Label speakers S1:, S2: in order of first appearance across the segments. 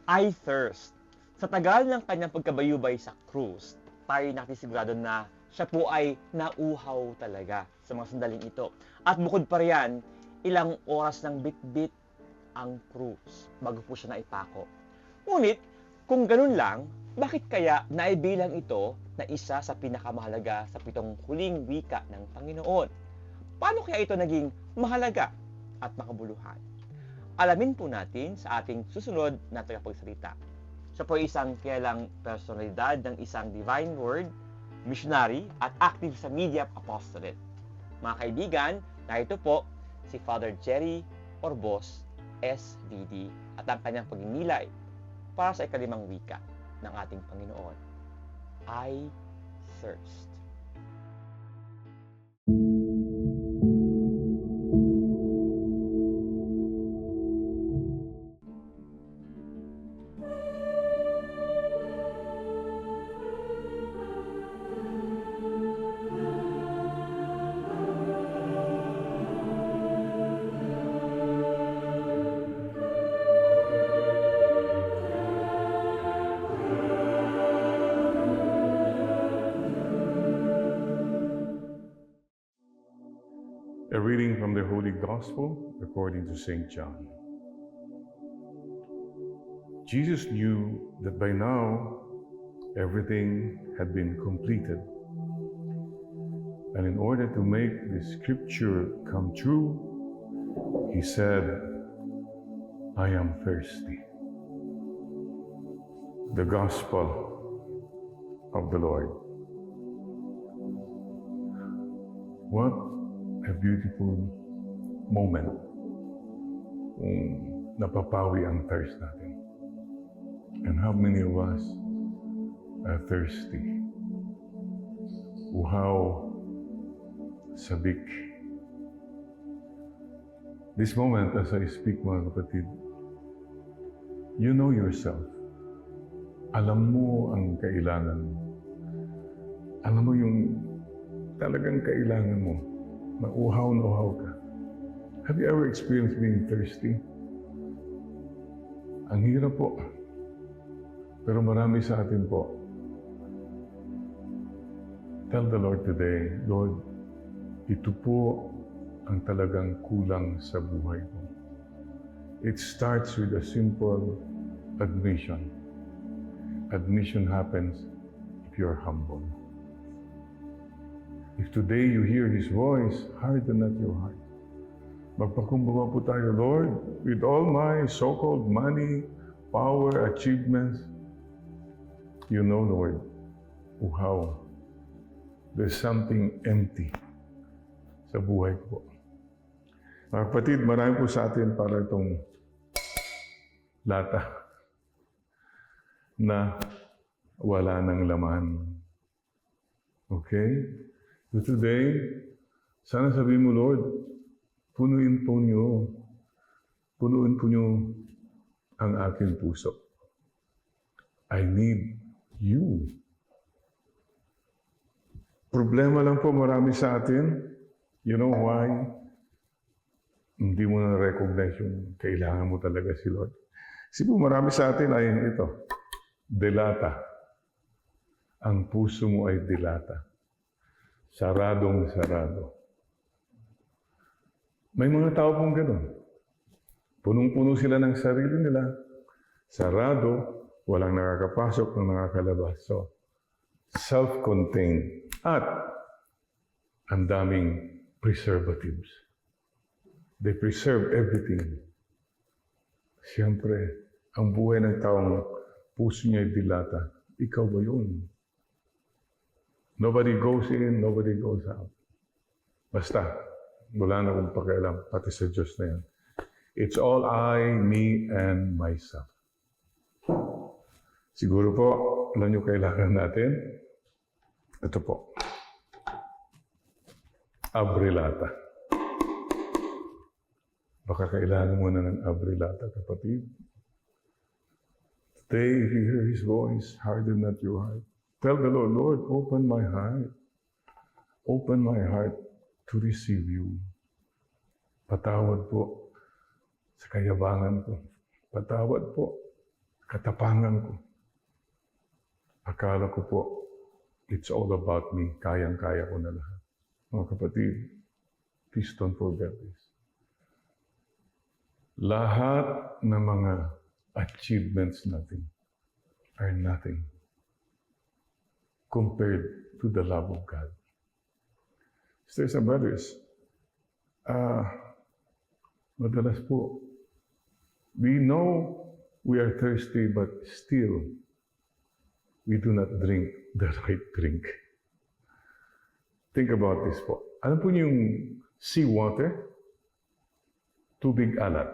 S1: I thirst. Sa tagal ng kanyang pagkabayubay sa krus, tayo natisigurado na siya po ay nauhaw talaga sa mga sandaling ito. At bukod pa riyan, ilang oras ng bit-bit ang krus bago po siya naipako. Ngunit, kung ganun lang, bakit kaya naibilang ito na isa sa pinakamahalaga sa 7 huling wika ng Panginoon? Paano kaya ito naging mahalaga at makabuluhan? Alamin po natin sa ating susunod na tagapagsalita. Siya po ay isang kilalang personalidad ng isang Divine Word, missionary at active sa media apostolate. Mga kaibigan, narito po si Father Jerry Orbos, SVD, at ang kanyang pagninilay para sa ikalimang wika ng ating Panginoon. I thirst.
S2: A reading from the Holy Gospel according to St. John. Jesus knew that by now everything had been completed. And in order to make the scripture come true, he said, I am thirsty. The Gospel of the Lord. What a beautiful moment kung napapawi ang thirst natin. And how many of us are thirsty? Uhaw, sabik. This moment as I speak, mga kapatid, you know yourself. Alam mo ang kailangan mo. Alam mo yung talagang kailangan mo. Uhaw na uhaw ka. Have you ever experienced being thirsty? Ang hirap po. Pero marami sa atin po. Tell the Lord today, Lord, ito po ang talagang kulang sa buhay ko. It starts with a simple admission. Admission happens if you're humble. If today you hear His voice, harden not your heart. Magpakumbaba po tayo, Lord, with all my so-called money, power, achievements, you know, Lord, uhaw. There's something empty sa buhay ko. Mga kapatid, marami po sa atin para itong lata na wala ng laman. Okay? So today, sana sabihin mo, Lord, punuin po niyo ang aking puso. I need you. Problema lang po marami sa atin. You know why? Hindi mo na-recognize yung kailangan mo talaga si Lord. Kasi po marami sa atin ay ito, delata. Ang puso mo ay delata. Saradong sarado. May mga tao pong gano'n. Punong-puno sila ng sarili nila. Sarado, walang nakakapasok ng nakakalabas. So, self-contained. At ang daming preservatives. They preserve everything. Siyempre, ang buhay ng taong puso niya ay dilata. Ikaw ba yun? Nobody goes in, nobody goes out. Basta, wala na akong pakialam, pati sa Diyos na yan. It's all I, me, and myself. Siguro po, alam niyo kailangan natin? Ito po. Abrilata. Baka kailangan mo na ng abrilata, kapatid. Today, if you hear His voice, harden not your heart. Tell the Lord, Lord, open my heart. Open my heart to receive you. Patawad po sa kayabangan ko. Patawad po katapangan ko. Akala ko po, it's all about me. Kayang-kaya ko na lahat. Mga kapatid, please don't forget this. Lahat ng mga achievements natin are nothing compared to the love of God. Sisters and brothers, madalas po, we know we are thirsty, but still, we do not drink the right drink. Think about this po. Alam po niyo yung seawater? Tubig alat.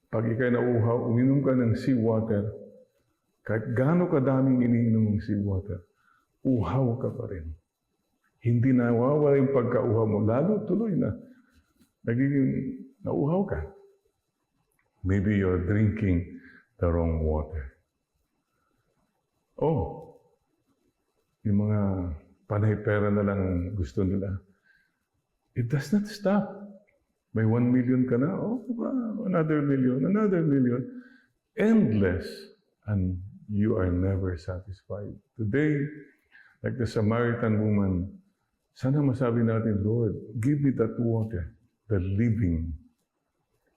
S2: Pag ikay nauuhaw, uminom ka ng seawater, kahit gaano kadaming iniinom ng seawater, uhaw ka pa rin. Hindi nawawala yung pagkauhaw mo. Lalo tuloy na. Nagiging nauuhaw ka. Maybe you're drinking the wrong water. Oh, yung mga panay pera na lang gusto nila. It does not stop. May 1 million ka na, oh, another million. Endless. And you are never satisfied. Today, like the Samaritan woman, sana masabi natin, Lord, give me that water, the living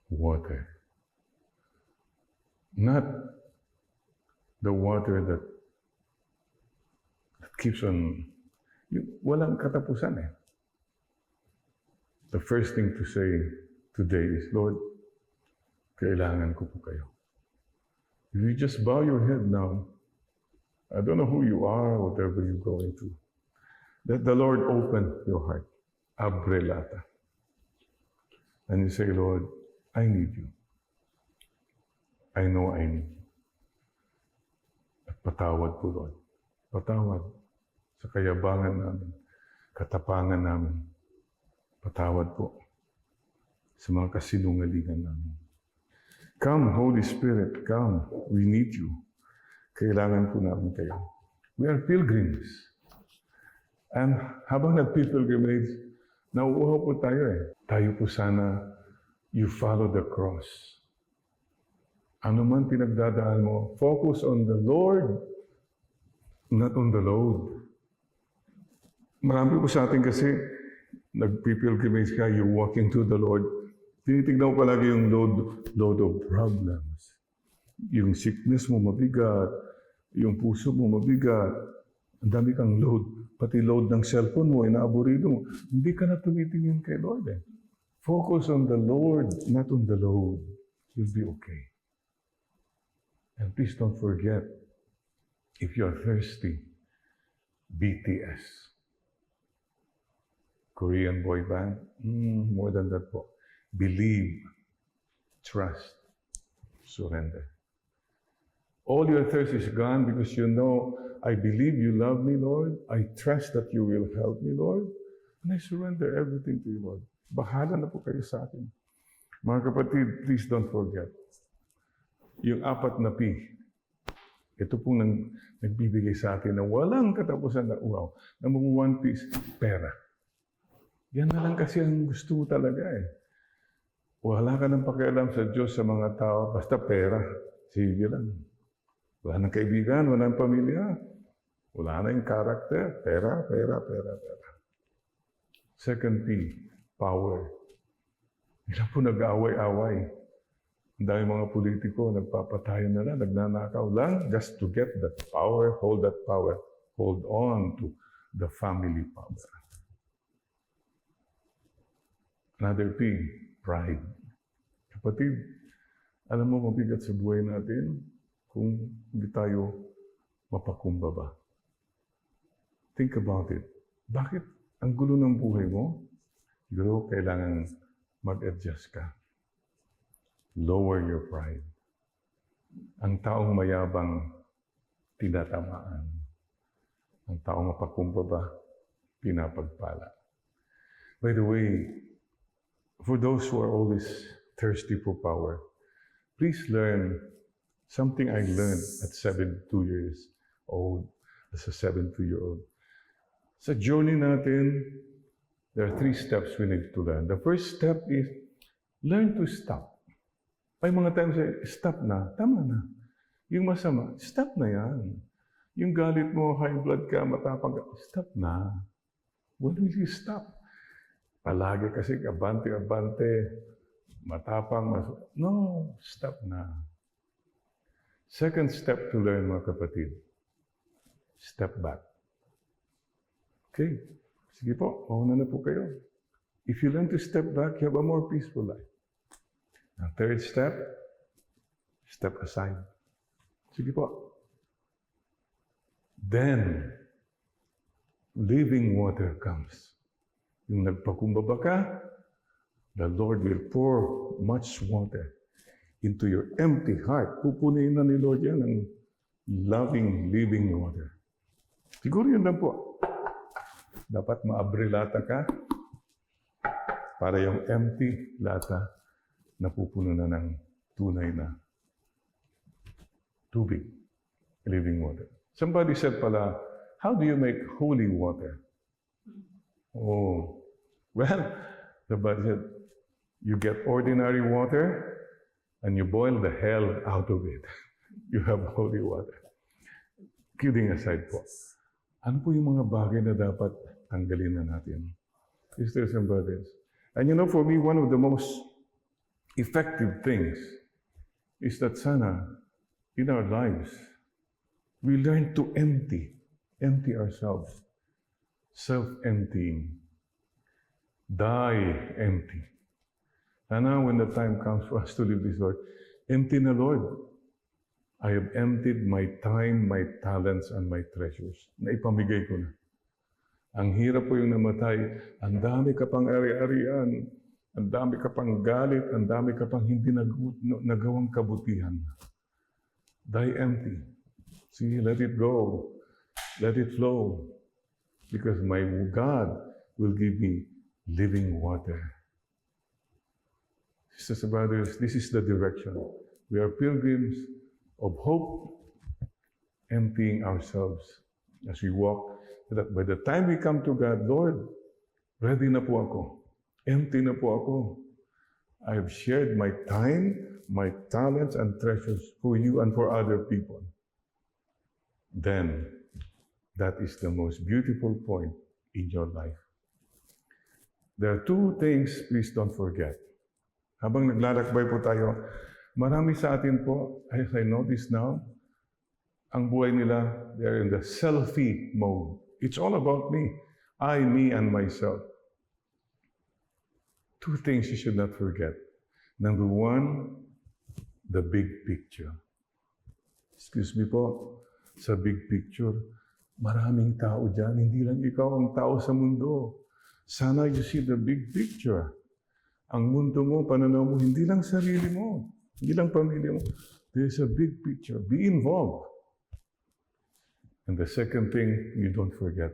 S2: water. Not the water that keeps on, walang katapusan eh. The first thing to say today is, Lord, kailangan ko po kayo. If you just bow your head now, I don't know who you are, whatever you're going through. Let the Lord open your heart. Abrelata. And you say, Lord, I need you. I know I need you. At patawad po, Lord. Patawad sa kayabangan namin, katapangan namin. Patawad po sa mga kasinungalingan namin. Come, Holy Spirit, come. We need you. Kailangan po namin kayo. We are pilgrims. And habang nag-pilgrimage, nauuhaw po tayo eh. Tayo po sana, you follow the cross. Ano man pinagdadaan mo, focus on the Lord, not on the load. Marami po sa atin kasi, nag-pilgrimage ka, you're walking to the Lord. Tinitignan ko palagi yung load of problems. Yung sickness mo mabigat, yung puso mo mabigat, ang dami kang load. Pati load ng cellphone mo, inaaburido mo. Hindi ka na tumitingin kay Lord eh. Focus on the Lord, not on the load. You'll be okay. And please don't forget, if you're thirsty, BTS. Korean boy band, more than that po. Believe, trust, surrender. All your thirst is gone because you know, I believe you love me, Lord. I trust that you will help me, Lord. And I surrender everything to you, Lord. Bahala na po kayo sa akin. Mga kapatid, please don't forget. Yung 4 na P, ito pong nagbibigay sa atin na walang katapusan na uhaw. Number 1 piece, pera. Yan na lang kasi ang gusto mo talaga eh. Wala ka nang pakialam sa Diyos, sa mga tao, basta pera. Sige lang. Wala nang kaibigan, wala nang pamilya. Wala na yung karakter. Pera. Second P, power. Hindi po nag-away-away. Ang dami mga politiko, nagpapatayo na lang, nagnanakaw lang, just to get that power, hold that power. Hold on to the family power. Another P, pride. Kapatid, alam mo mabigat sa buhay natin kung hindi tayo mapakumbaba. Think about it. Bakit ang gulo ng buhay mo? Siguro kailangan mag-adjust ka. Lower your pride. Ang taong mayabang, tinatamaan. Ang taong mapakumbaba, pinapagpala. By the way, for those who are always thirsty for power, please learn something I learned at 72 years old, as a 72-year-old. Sa journey natin, there are 3 steps we need to learn. The first step is learn to stop. May mga times, stop na, tama na. Yung masama, stop na yan. Yung galit mo, high blood ka, matapang ka, stop na. When will you stop? Palagi kasi abante-abante, matapang, no, stop na. Second step to learn, mga kapatid, step back. Okay, sige po, mauna na po kayo. If you learn to step back, you have a more peaceful life. Ang third step, step aside. Sige po. Then, living water comes. Yung nagpakumbaba ka, the Lord will pour much water into your empty heart. Pupunin na ni Lord yan ng loving, living water. Siguro yun lang po. Dapat maabrilata ka para yung empty lata napupuno na ng tunay na tubig, living water. Somebody said pala, how do you make holy water? Oh, well, somebody said, you get ordinary water and you boil the hell out of it. You have holy water. Kidding aside po. Ano po yung mga bagay na dapat tanggalin na natin? Sisters and brothers. And you know, for me, one of the most effective things is that sana, in our lives, we learn to empty ourselves. Self-emptying. Die empty. Sana when the time comes for us to leave this world, empty na Lord. I have emptied my time, my talents, and my treasures. Naipamigay ko na. Ang hirap po yung namatay. Ang dami ka pang ari-arian. Ang dami ka pang galit. Ang dami ka pang hindi nagawang kabutihan. Die empty. See, let it go. Let it flow. Because my God will give me living water. Sisters and brothers, this is the direction. We are pilgrims of hope, emptying ourselves as we walk, so that by the time we come to God, Lord, ready na po ako. Empty na po ako. I have shared my time, my talents, and treasures for you and for other people. Then, that is the most beautiful point in your life. There are two things, please don't forget. Habang naglalakbay po tayo, marami sa atin po, as I notice now, ang buhay nila, they're in the selfie mode. It's all about me. I, me, and myself. Two things you should not forget. Number one, the big picture. Excuse me po, sa big picture, maraming tao dyan. Hindi lang ikaw ang tao sa mundo. Sana you see the big picture. Ang mundo mo, pananaw mo, hindi lang sarili mo. Hindi lang pamilya mo. There's a big picture. Be involved. And the second thing, you don't forget,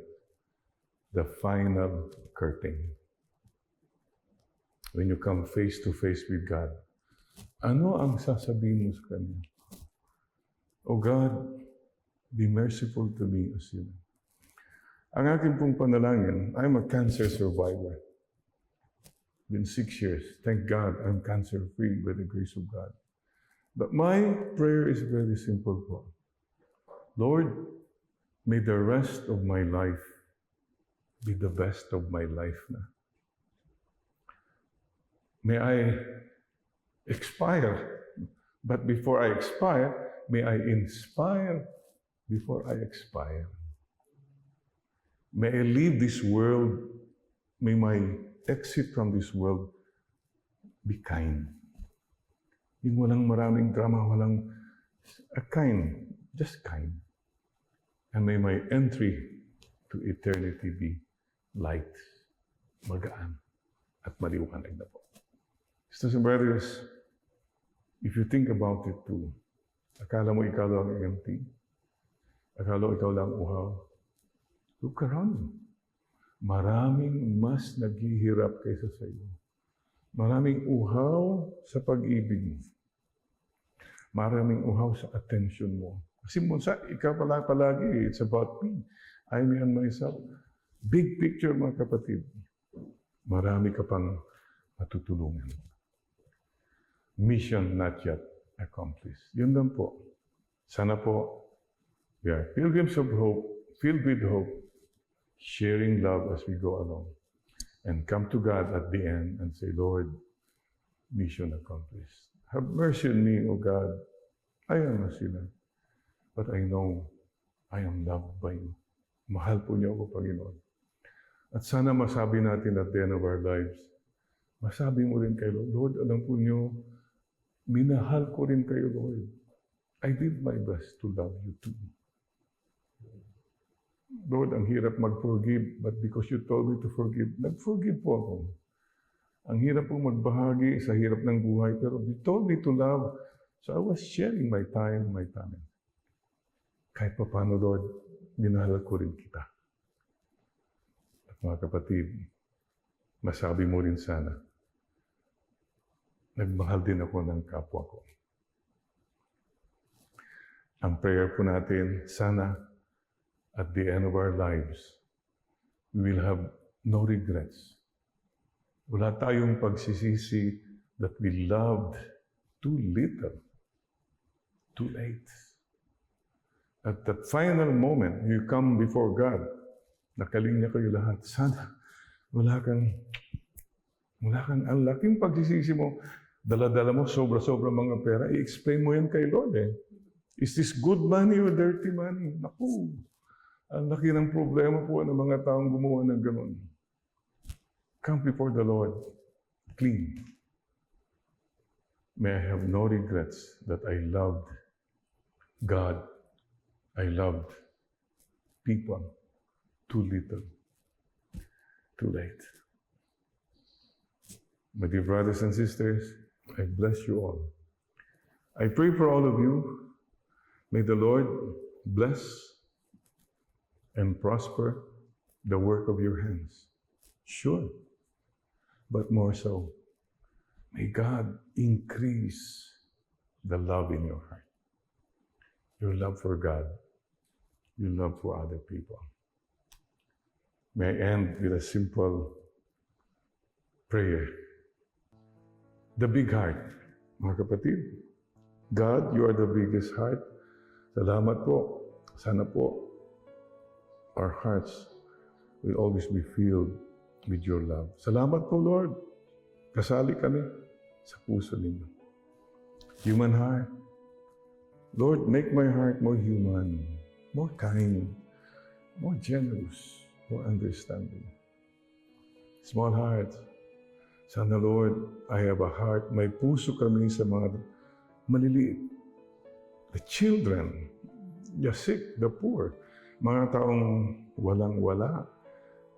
S2: the final curtain. When you come face to face with God, ano ang sasabihin mo sa Kanya? Oh God, be merciful to me, a sinner. Ang aking pong panalangin, I'm a cancer survivor. Been 6 years. Thank God, I'm cancer-free by the grace of God. But my prayer is very simple po. Lord, may the rest of my life be the best of my life na. May I expire, but before I expire, may I inspire before I expire. May I leave this world, may my exit from this world be kind. Yung walang maraming drama, walang kind, just kind. And may my entry to eternity be light, magaan, at maliwanag na po. Sisters and brothers, if you think about it too, akala mo ikaw lang empty, akala mo ikaw lang uhaw, look around. Maraming mas naghihirap kaysa sa iyo. Maraming uhaw sa pag-ibig mo. Maraming uhaw sa attention mo. Kasi munsa, ikaw palagi, it's about me. I, me, and myself. Big picture, mga kapatid. Marami ka pang matutulungan. mission not yet accomplished. Yun lang po. Sana po, we are pilgrims of hope, filled with hope, sharing love as we go along, and come to God at the end and say, Lord, mission accomplished. Have mercy on me, O God. I am a sinner, but I know I am loved by you. Mahal po niyo ako, Panginoon. At sana masabi natin at the end of our lives, masabi mo rin kay Lord, Lord, alam po niyo, minahal ko rin kayo, Lord. I did my best to love you too. Lord, ang hirap mag-forgive, but because you told me to forgive, nag-forgive po ako. Ang hirap po magbahagi sa hirap ng buhay, pero you told me to love, so I was sharing my time, my talent. Kahit pa paano, Lord, minahal ko rin kita. At mga kapatid, masabi mo rin sana, nagmahal din ako ng kapwa ko. Ang prayer po natin, sana, at the end of our lives, we will have no regrets. Wala tayong pagsisisi that we loved too little, too late. At that final moment, you come before God, nakalinya kayo lahat. Sana, wala kang ang laking pagsisisi mo, dala-dala mo, sobra-sobra mga pera, i-explain mo yan kay Lord eh. Is this good money or dirty money? Naku, ang laki ng problema po ng mga taong gumawa ng gano'n. Come before the Lord, clean. May I have no regrets that I loved God, I loved people too little, too late. My dear brothers and sisters, I bless you all. I pray for all of you. May the Lord bless and prosper the work of your hands. Sure, but more so, may God increase the love in your heart. Your love for God, your love for other people. May I end with a simple prayer. The big heart, mga kapatid. God, you are the biggest heart. Salamat po. Sana po, our hearts will always be filled with your love. Salamat po, Lord. Kasali kami sa puso ninyo. Human heart. Lord, make my heart more human, more kind, more generous, more understanding. Small heart. Sana, Lord, I have a heart. May puso kami sa mga maliliit. The children, the sick, the poor. Mga taong walang-wala,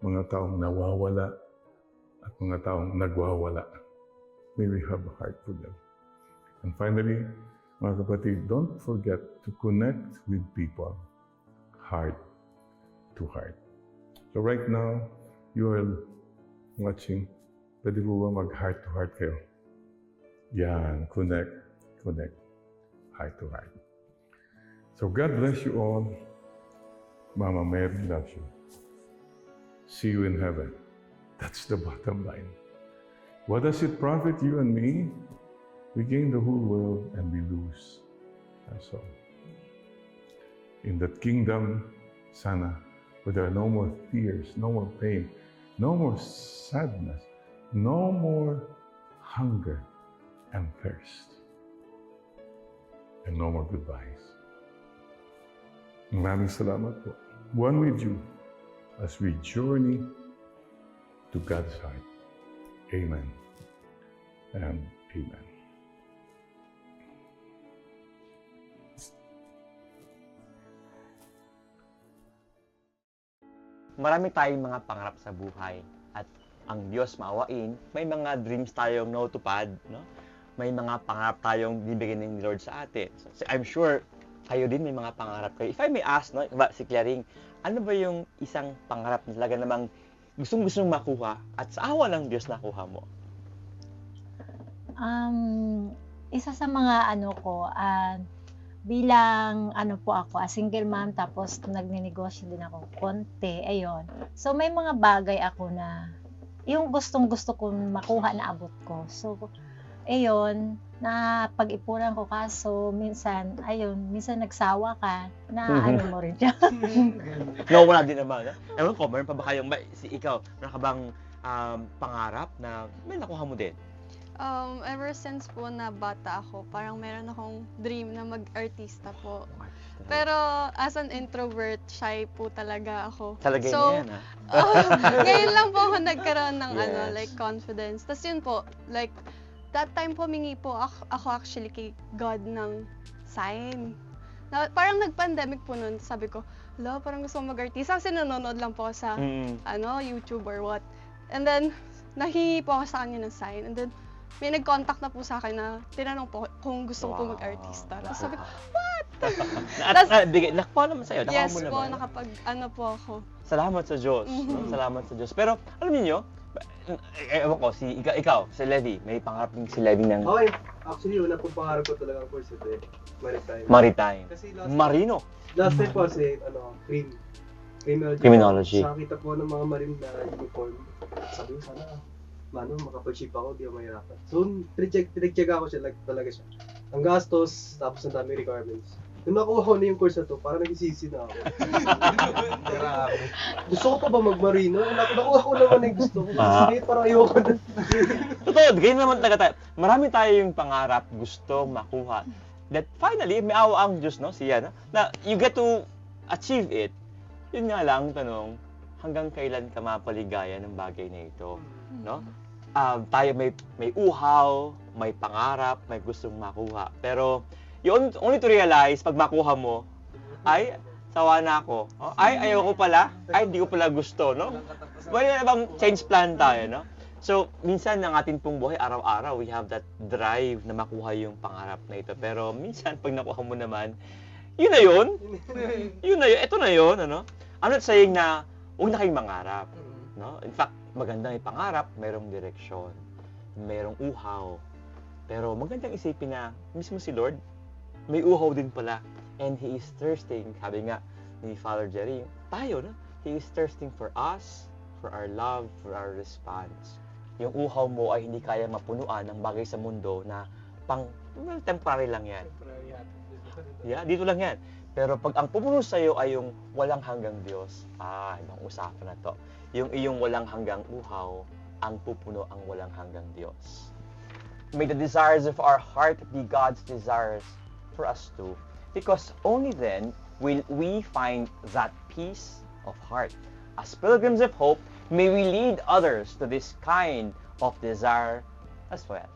S2: mga taong nawawala, at mga taong nagwawala. May we have a heart for them. And finally, mga kapatid, don't forget to connect with people, heart to heart. So right now, you are watching, pwede po ba mag-heart to heart kayo? Yan, connect, heart to heart. So God bless you all. Mama Mary loves you. See you in heaven. That's the bottom line. What does it profit you and me? We gain the whole world and we lose our soul. In that kingdom, sana, where there are no more tears, no more pain, no more sadness, no more hunger and thirst, and no more goodbyes. Maraming salamat po. One with you as we journey to God's heart. Amen and amen.
S1: Marami tayong mga pangarap sa buhay at ang Diyos maawain, may mga dreams tayong natupad, no? May mga pangarap tayong bibigyan ng Lord sa atin. So, I'm sure kayo din may mga pangarap kayo. If I may ask, no, si Claring, ano ba yung isang pangarap na talaga namang gustong-gustong makuha at sa awa ng Diyos nakuha mo?
S3: Isa sa mga bilang po ako, a single mom, tapos nagninegosyo din ako konti, ayun. So may mga bagay ako na yung gustong-gusto kong makuha na abot ko. So ayun, na pag-ipunan ko kaso minsan, minsan nagsawa ka na ano mo rin siya.
S1: No, wala din naman. Ewan ko, meron pa ba kayong, ikaw, meron ka bang pangarap na may nakuha mo din?
S4: Ever since po na bata ako, parang meron akong dream na mag-artista po. Pero as an introvert, shy po talaga ako.
S1: Talagay
S4: So,
S1: na yan, ha?
S4: ngayon lang po ako nagkaroon ng
S1: Yes.
S4: like confidence. Tapos yun po, like that time humingi po ako actually kay God ng sign. Na, parang nag-pandemic po nun, sabi ko, parang gusto ko mag-artista. Kasi nanonood lang po ako sa YouTube or what. And then, nahingi po ako sa kanya ng sign. And then, may nag-contact na po sa akin na tinanong po kung gusto ko po mag-artista. Tapos sabi ko,
S1: Nakuha naman sa'yo, nakuha
S4: yes
S1: mo
S4: po,
S1: naman.
S4: po ako.
S1: Salamat sa Diyos. No? Salamat sa Diyos. Pero, alam niyo, ewan ko, ikaw, si Levi, may pangarap din si Levi ng
S5: Okay, actually, una pong pangarap ko talaga ang course ito maritime.
S1: maritime.
S5: Kasi
S1: Marino.
S5: last time po kasi, criminology.
S1: Criminology.
S5: Sa kita po ng mga marine na uniform, sabi ko sana, makapag-ship ako, di ako mahirapan. So, pinag-check ako siya, like talaga siya. Ang gastos, tapos ang daming requirements. Nung nakuha ko na yung course na to, parang nagsisisi na ako. Grabe. Gusto ko pa ba mag-marino? Nakuha ko naman yung gusto ko. Sige, parang ayoko na.
S1: Totoo, ganyan naman talaga tayo. Marami tayo yung pangarap, gusto makuha. That finally, may awa ang Diyos, no? Siya, no? Na you get to achieve it. Yun nga lang, tanong, hanggang kailan ka mapaligaya ng bagay na ito, no? Tayo may uhaw, may pangarap, may gustong makuha. Pero, you only to realize, pag makuha mo, ay, sawa na ako. Oh, ay, ayoko pala. Ay, hindi ko pala gusto, no? Pwede na bang change plan tayo, no? So, minsan ng ating pong buhay, araw-araw, we have that drive na makuha yung pangarap na ito. Pero, minsan, pag nakuha mo naman, yun na yun. Yun na yun. Ito na yun, ano? I'm not saying na, huwag na kayong mangarap. No? In fact, magandang ipangarap, mayroong direksyon, mayroong uhaw. Pero magandang isipin na mismo si Lord, may uhaw din pala. And He is thirsting, sabi nga ni Father Jerry, tayo, no? He is thirsting for us, for our love, for our response. Yung uhaw mo ay hindi kaya mapunuan ng bagay sa mundo na temporary lang yan. Yeah, dito lang yan. Pero pag ang pupuno sa'yo ay yung walang hanggang Diyos, ibang usapan na to. Yung iyong walang hanggang uhaw, ang pupuno ang walang hanggang Diyos. May the desires of our heart be God's desires for us too. Because only then will we find that peace of heart. As pilgrims of hope, may we lead others to this kind of desire as well.